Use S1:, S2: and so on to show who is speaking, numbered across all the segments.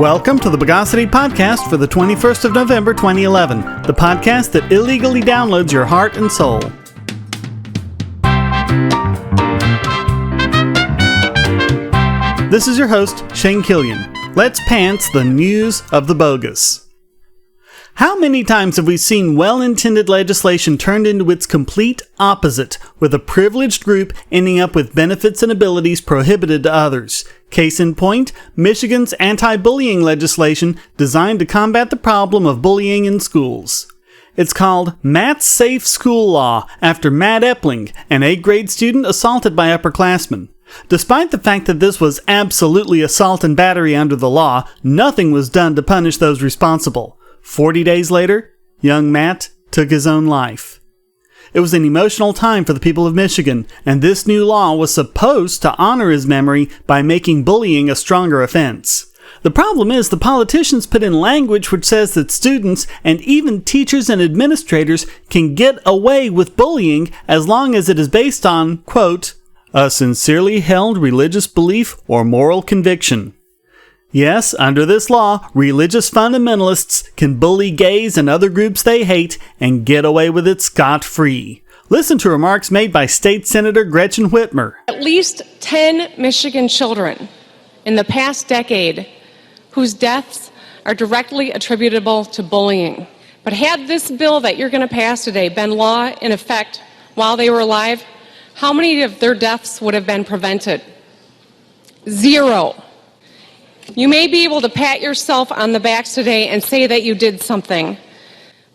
S1: Welcome to the Bogosity podcast for the 21st of November 2011, the podcast that illegally downloads your heart and soul. This is your host, Shane Killian. Let's pants the news of the bogus. How many times have we seen well-intended legislation turned into its complete opposite, with a privileged group ending up with benefits and abilities prohibited to others? Case in point, Michigan's anti-bullying legislation designed to combat the problem of bullying in schools. It's called Matt's Safe School Law, after Matt Epling, an 8th grade student assaulted by upperclassmen. Despite the fact that this was absolutely assault and battery under the law, nothing was done to punish those responsible. 40 days later, young Matt took his own life. It was an emotional time for the people of Michigan, and this new law was supposed to honor his memory by making bullying a stronger offense. The problem is the politicians put in language which says that students and even teachers and administrators can get away with bullying as long as it is based on, quote, a sincerely held religious belief or moral conviction. Yes, under this law, religious fundamentalists can bully gays and other groups they hate and get away with it scot-free. Listen to remarks made by State Senator Gretchen Whitmer.
S2: At least 10 Michigan children in the past decade whose deaths are directly attributable to bullying. But had this bill that you're going to pass today been law in effect while they were alive, how many of their deaths would have been prevented? 0. You may be able to pat yourself on the back today and say that you did something,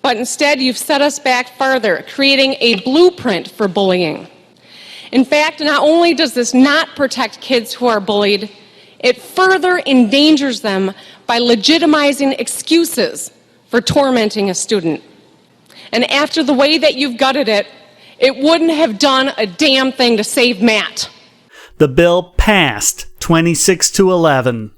S2: but instead you've set us back farther, creating a blueprint for bullying. In fact, not only does this not protect kids who are bullied, it further endangers them by legitimizing excuses for tormenting a student. And after the way that you've gutted it, it wouldn't have done a damn thing to save Matt.
S1: The bill passed 26-11.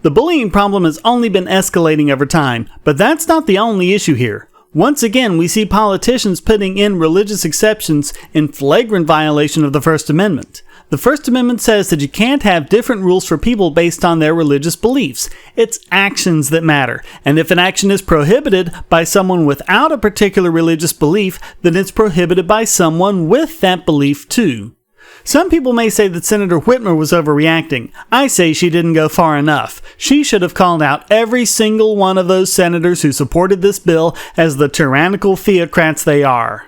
S1: The bullying problem has only been escalating over time, but that's not the only issue here. Once again, we see politicians putting in religious exceptions in flagrant violation of the First Amendment. The First Amendment says that you can't have different rules for people based on their religious beliefs. It's actions that matter, and if an action is prohibited by someone without a particular religious belief, then it's prohibited by someone with that belief too. Some people may say that Senator Whitmer was overreacting. I say she didn't go far enough. She should have called out every single one of those senators who supported this bill as the tyrannical theocrats they are.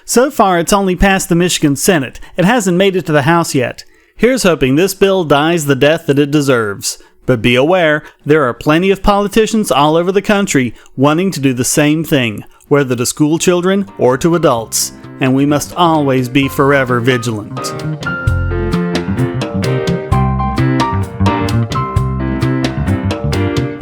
S1: So far, it's only passed the Michigan Senate. It hasn't made it to the House yet. Here's hoping this bill dies the death that it deserves. But be aware, there are plenty of politicians all over the country wanting to do the same thing, whether to school children or to adults. And we must always be forever vigilant.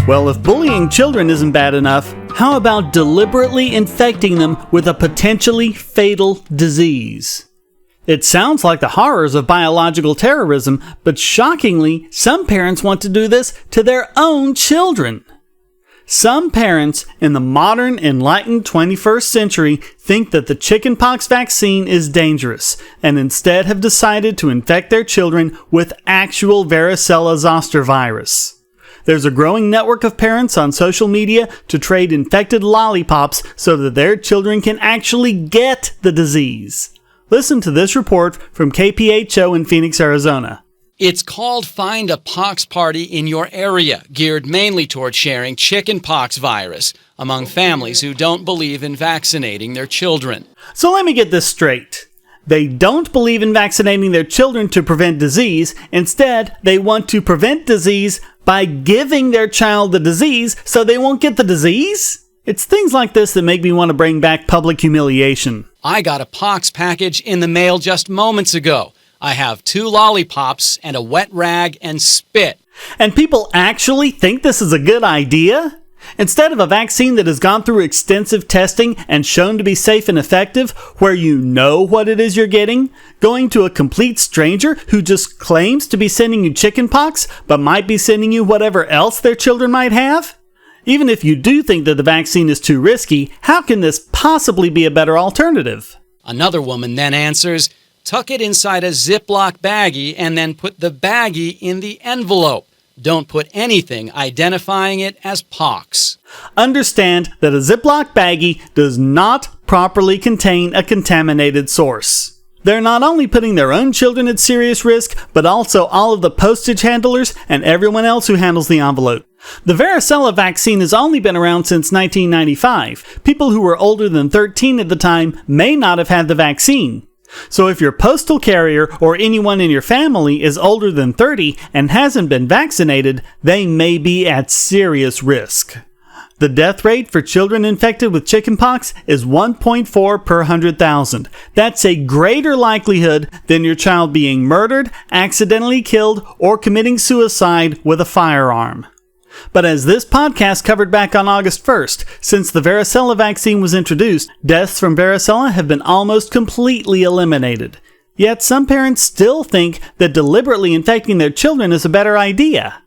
S1: Well, if bullying children isn't bad enough, how about deliberately infecting them with a potentially fatal disease? It sounds like the horrors of biological terrorism, but shockingly, some parents want to do this to their own children. Some parents in the modern, enlightened 21st century think that the chickenpox vaccine is dangerous, and instead have decided to infect their children with actual varicella-zoster virus. There's a growing network of parents on social media to trade infected lollipops so that their children can actually get the disease. Listen to this report from KPHO in Phoenix, Arizona.
S3: It's called Find a Pox Party in Your Area, geared mainly toward sharing chickenpox virus among families who don't believe in vaccinating their children.
S1: So let me get this straight. They don't believe in vaccinating their children to prevent disease. Instead, they want to prevent disease by giving their child the disease so they won't get the disease? It's things like this that make me want to bring back public humiliation.
S3: I got a pox package in the mail just moments ago. I have 2 lollipops and a wet rag and spit.
S1: And people actually think this is a good idea? Instead of a vaccine that has gone through extensive testing and shown to be safe and effective, where you know what it is you're getting, going to a complete stranger who just claims to be sending you chickenpox, but might be sending you whatever else their children might have? Even if you do think that the vaccine is too risky, how can this possibly be a better alternative?
S3: Another woman then answers, tuck it inside a Ziploc baggie and then put the baggie in the envelope. don't put anything identifying it as pox.
S1: Understand that a Ziploc baggie does not properly contain a contaminated source. They're not only putting their own children at serious risk, but also all of the postage handlers and everyone else who handles the envelope. The varicella vaccine has only been around since 1995. People who were older than 13 at the time may not have had the vaccine. So if your postal carrier or anyone in your family is older than 30 and hasn't been vaccinated, they may be at serious risk. The death rate for children infected with chickenpox is 1.4 per 100,000. That's a greater likelihood than your child being murdered, accidentally killed, or committing suicide with a firearm. But as this podcast covered back on August 1st, since the varicella vaccine was introduced, deaths from varicella have been almost completely eliminated. Yet some parents still think that deliberately infecting their children is a better idea.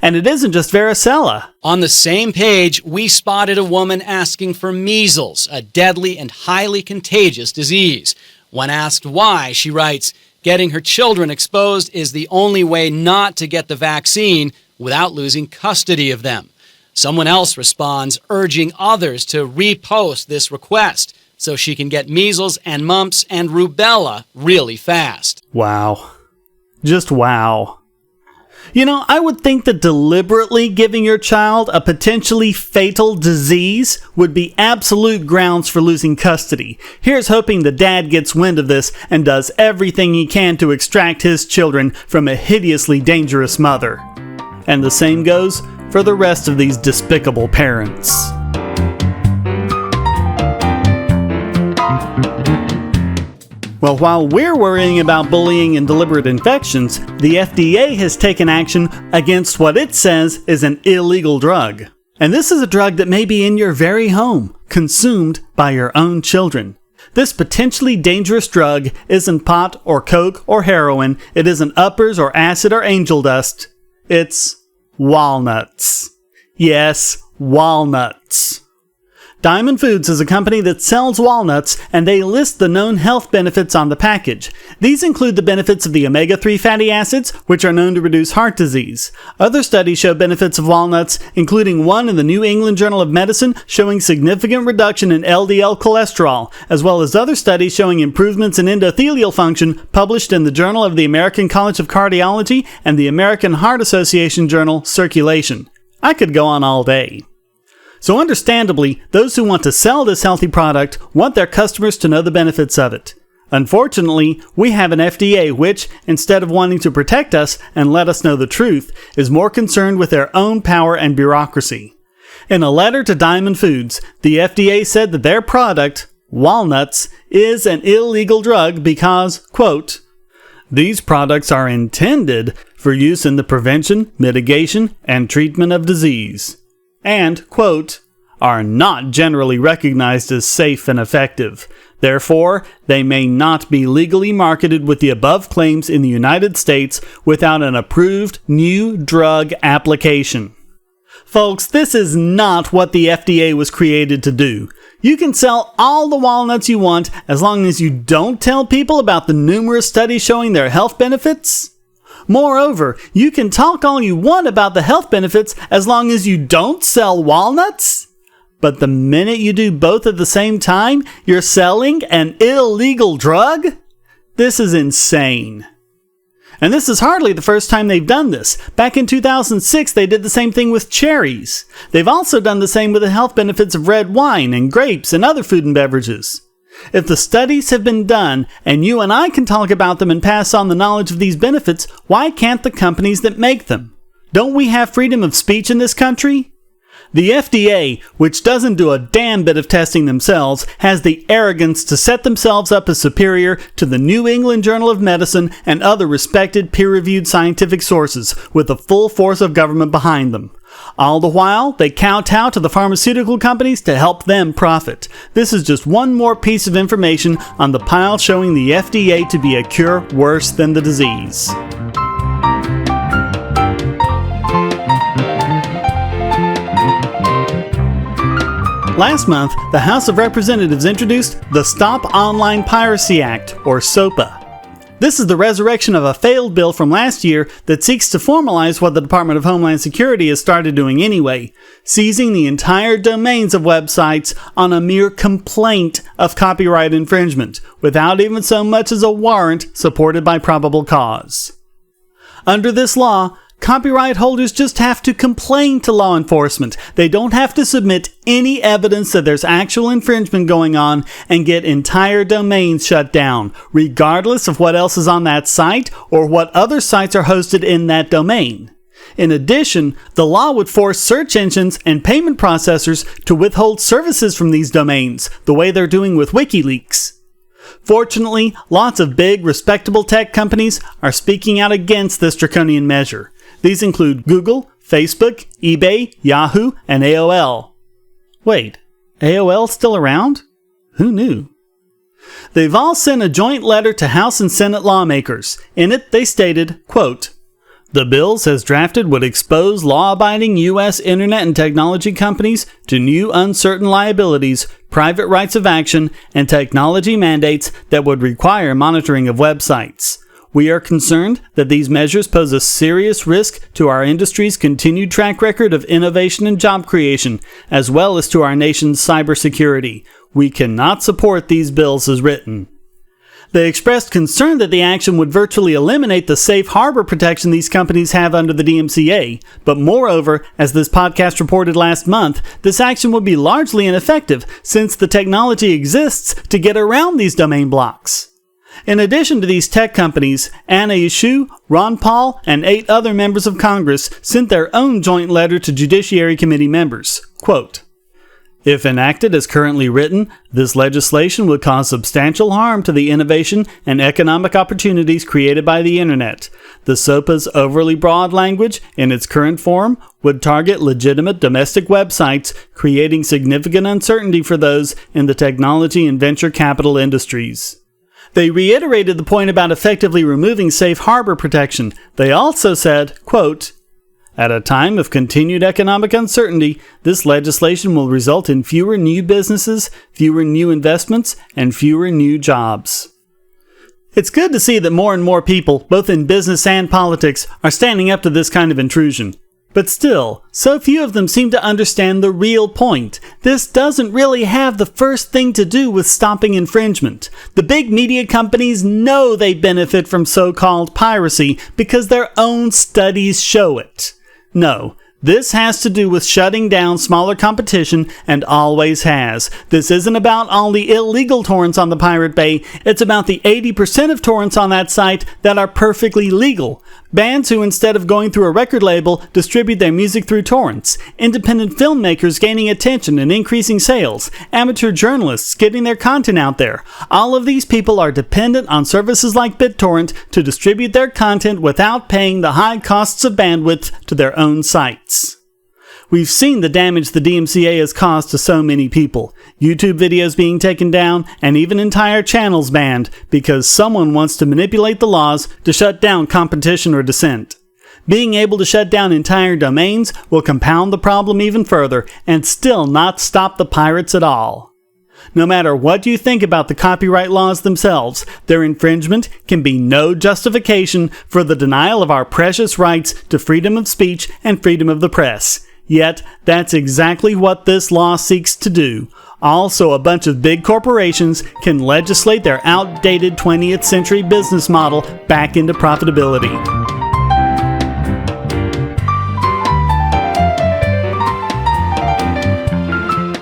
S1: And it isn't just varicella.
S3: On the same page, we spotted a woman asking for measles, a deadly and highly contagious disease. When asked why, she writes, "Getting her children exposed is the only way not to get the vaccine without losing custody of them." Someone else responds, urging others to repost this request so she can get measles and mumps and rubella really fast.
S1: Wow. Just wow. You know, I would think that deliberately giving your child a potentially fatal disease would be absolute grounds for losing custody. Here's hoping the dad gets wind of this and does everything he can to extract his children from a hideously dangerous mother. And the same goes for the rest of these despicable parents. Well, while we're worrying about bullying and deliberate infections, the FDA has taken action against what it says is an illegal drug. And this is a drug that may be in your very home, consumed by your own children. This potentially dangerous drug isn't pot or coke or heroin. It isn't uppers or acid or angel dust. It's walnuts. Yes, walnuts. Diamond Foods is a company that sells walnuts, and they list the known health benefits on the package. These include the benefits of the omega-3 fatty acids, which are known to reduce heart disease. Other studies show benefits of walnuts, including one in the New England Journal of Medicine showing significant reduction in LDL cholesterol, as well as other studies showing improvements in endothelial function published in the Journal of the American College of Cardiology and the American Heart Association journal Circulation. I could go on all day. So understandably, those who want to sell this healthy product want their customers to know the benefits of it. Unfortunately, we have an FDA which, instead of wanting to protect us and let us know the truth, is more concerned with their own power and bureaucracy. In a letter to Diamond Foods, the FDA said that their product, walnuts, is an illegal drug because, quote, "These products are intended for use in the prevention, mitigation, and treatment of disease," and, quote, "are not generally recognized as safe and effective. Therefore, they may not be legally marketed with the above claims in the United States without an approved new drug application." Folks, this is not what the FDA was created to do. You can sell all the walnuts you want as long as you don't tell people about the numerous studies showing their health benefits. Moreover, you can talk all you want about the health benefits as long as you don't sell walnuts. But the minute you do both at the same time, you're selling an illegal drug? This is insane. And this is hardly the first time they've done this. Back in 2006, they did the same thing with cherries. They've also done the same with the health benefits of red wine and grapes and other food and beverages. If the studies have been done, and you and I can talk about them and pass on the knowledge of these benefits, why can't the companies that make them? Don't we have freedom of speech in this country? The FDA, which doesn't do a damn bit of testing themselves, has the arrogance to set themselves up as superior to the New England Journal of Medicine and other respected peer-reviewed scientific sources, with the full force of government behind them. All the while, they kowtow to the pharmaceutical companies to help them profit. This is just one more piece of information on the pile showing the FDA to be a cure worse than the disease. Last month, the House of Representatives introduced the Stop Online Piracy Act, or SOPA. This is the resurrection of a failed bill from last year that seeks to formalize what the Department of Homeland Security has started doing anyway, seizing the entire domains of websites on a mere complaint of copyright infringement, without even so much as a warrant supported by probable cause. Under this law, copyright holders just have to complain to law enforcement. They don't have to submit any evidence that there's actual infringement going on and get entire domains shut down, regardless of what else is on that site or what other sites are hosted in that domain. In addition, the law would force search engines and payment processors to withhold services from these domains, the way they're doing with WikiLeaks. Fortunately, lots of big, respectable tech companies are speaking out against this draconian measure. These include Google, Facebook, eBay, Yahoo, and AOL. Wait, AOL's still around? Who knew? They've all sent a joint letter to House and Senate lawmakers. In it, they stated, quote, "The bills as drafted would expose law-abiding U.S. internet and technology companies to new uncertain liabilities, private rights of action, and technology mandates that would require monitoring of websites. We are concerned that these measures pose a serious risk to our industry's continued track record of innovation and job creation, as well as to our nation's cybersecurity. We cannot support these bills as written." They expressed concern that the action would virtually eliminate the safe harbor protection these companies have under the DMCA, but moreover, as this podcast reported last month, this action would be largely ineffective since the technology exists to get around these domain blocks. In addition to these tech companies, Anna Yeshua, Ron Paul, and 8 other members of Congress sent their own joint letter to Judiciary Committee members. Quote, "If enacted as currently written, this legislation would cause substantial harm to the innovation and economic opportunities created by the Internet. The SOPA's overly broad language, in its current form, would target legitimate domestic websites, creating significant uncertainty for those in the technology and venture capital industries." They reiterated the point about effectively removing safe harbor protection. They also said, quote, "At a time of continued economic uncertainty, this legislation will result in fewer new businesses, fewer new investments, and fewer new jobs." It's good to see that more and more people, both in business and politics, are standing up to this kind of intrusion. But still, so few of them seem to understand the real point. This doesn't really have the first thing to do with stopping infringement. The big media companies know they benefit from so-called piracy because their own studies show it. No, this has to do with shutting down smaller competition and always has. This isn't about all the illegal torrents on the Pirate Bay, it's about the 80% of torrents on that site that are perfectly legal. Bands who, instead of going through a record label, distribute their music through torrents. Independent filmmakers gaining attention and increasing sales. Amateur journalists getting their content out there. All of these people are dependent on services like BitTorrent to distribute their content without paying the high costs of bandwidth to their own sites. We've seen the damage the DMCA has caused to so many people. YouTube videos being taken down, and even entire channels banned, because someone wants to manipulate the laws to shut down competition or dissent. Being able to shut down entire domains will compound the problem even further, and still not stop the pirates at all. No matter what you think about the copyright laws themselves, their infringement can be no justification for the denial of our precious rights to freedom of speech and freedom of the press. Yet, that's exactly what this law seeks to do. Also, a bunch of big corporations can legislate their outdated 20th century business model back into profitability.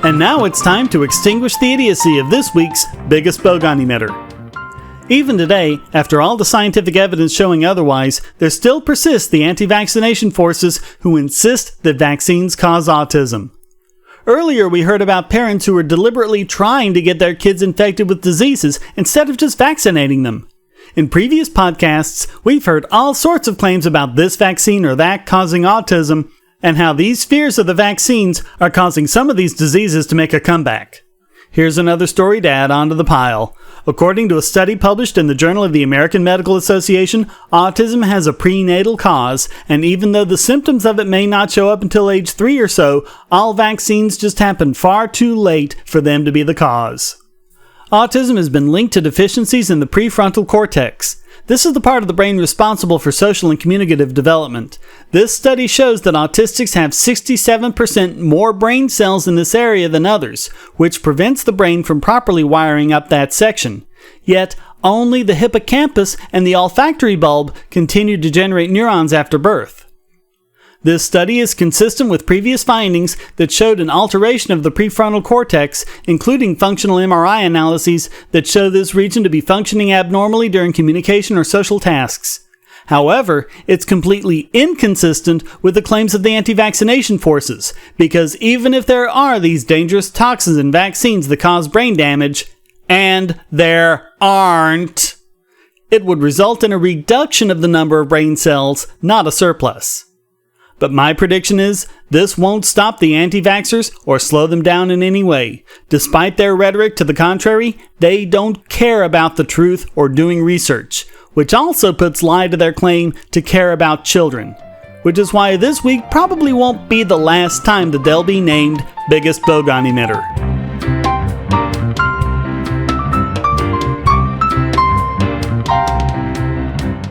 S1: And now it's time to extinguish the idiocy of this week's biggest Bogon emitter. Even today, after all the scientific evidence showing otherwise, there still persists the anti-vaccination forces who insist that vaccines cause autism. Earlier we heard about parents who were deliberately trying to get their kids infected with diseases instead of just vaccinating them. In previous podcasts, we've heard all sorts of claims about this vaccine or that causing autism, and how these fears of the vaccines are causing some of these diseases to make a comeback. Here's another story to add onto the pile. According to a study published in the Journal of the American Medical Association, autism has a prenatal cause, and even though the symptoms of it may not show up until age 3 or so, all vaccines just happen far too late for them to be the cause. Autism has been linked to deficiencies in the prefrontal cortex. This is the part of the brain responsible for social and communicative development. This study shows that autistics have 67% more brain cells in this area than others, which prevents the brain from properly wiring up that section. Yet, only the hippocampus and the olfactory bulb continue to generate neurons after birth. This study is consistent with previous findings that showed an alteration of the prefrontal cortex, including functional MRI analyses that show this region to be functioning abnormally during communication or social tasks. However, it's completely inconsistent with the claims of the anti-vaccination forces, because even if there are these dangerous toxins in vaccines that cause brain damage, and there aren't, it would result in a reduction of the number of brain cells, not a surplus. But my prediction is, this won't stop the anti-vaxxers or slow them down in any way. Despite their rhetoric to the contrary, they don't care about the truth or doing research, which also puts lie to their claim to care about children. Which is why this week probably won't be the last time that they'll be named biggest Bogon emitter.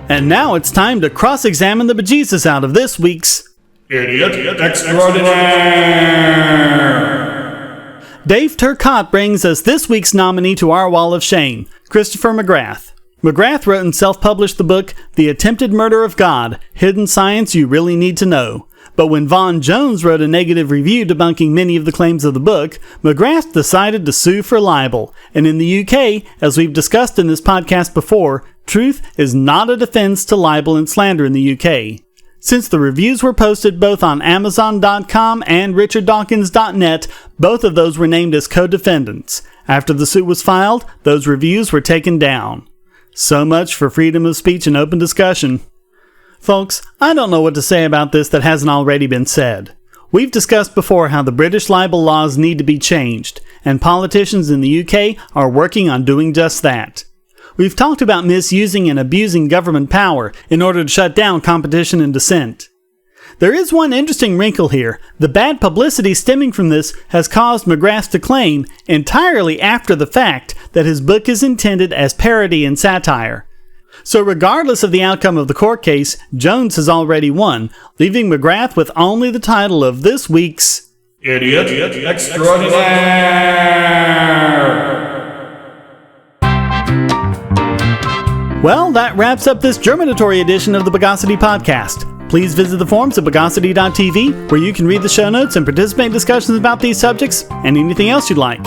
S1: And now it's time to cross-examine the bejesus out of this week's Idiot Extraordinaire. Dave Turcotte brings us this week's nominee to our wall of shame, Christopher McGrath. McGrath wrote and self-published the book, The Attempted Murder of God, Hidden Science You Really Need to Know. But when Vaughn Jones wrote a negative review debunking many of the claims of the book, McGrath decided to sue for libel. And in the UK, as we've discussed in this podcast before, truth is not a defense to libel and slander in the UK. Since the reviews were posted both on Amazon.com and RichardDawkins.net, both of those were named as co-defendants. After the suit was filed, those reviews were taken down. So much for freedom of speech and open discussion. Folks, I don't know what to say about this that hasn't already been said. We've discussed before how the British libel laws need to be changed, and politicians in the UK are working on doing just that. We've talked about misusing and abusing government power in order to shut down competition and dissent. There is one interesting wrinkle here. The bad publicity stemming from this has caused McGrath to claim, entirely after the fact, that his book is intended as parody and satire. So regardless of the outcome of the court case, Jones has already won, leaving McGrath with only the title of this week's Idiot Extraordinaire. Well, that wraps up this Germinatory edition of the Bogosity podcast. Please visit the forums at Bogosity.tv, where you can read the show notes and participate in discussions about these subjects and anything else you'd like.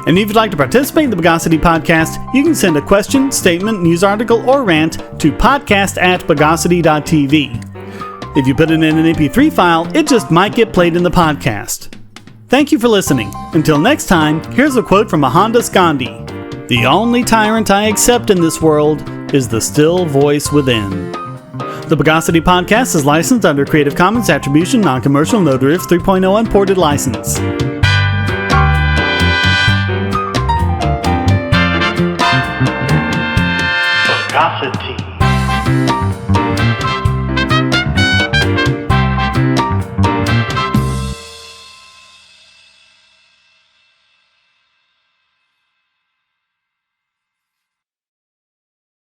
S1: And if you'd like to participate in the Bogosity podcast, you can send a question, statement, news article, or rant to podcast@Bogosity.tv. If you put it in an MP3 file, it just might get played in the podcast. Thank you for listening. Until next time, here's a quote from ohandas Gandhi. "The only tyrant I accept in this world is the still voice within." The Bogosity podcast is licensed under Creative Commons Attribution Non-Commercial No Derivative 3.0 Unported license.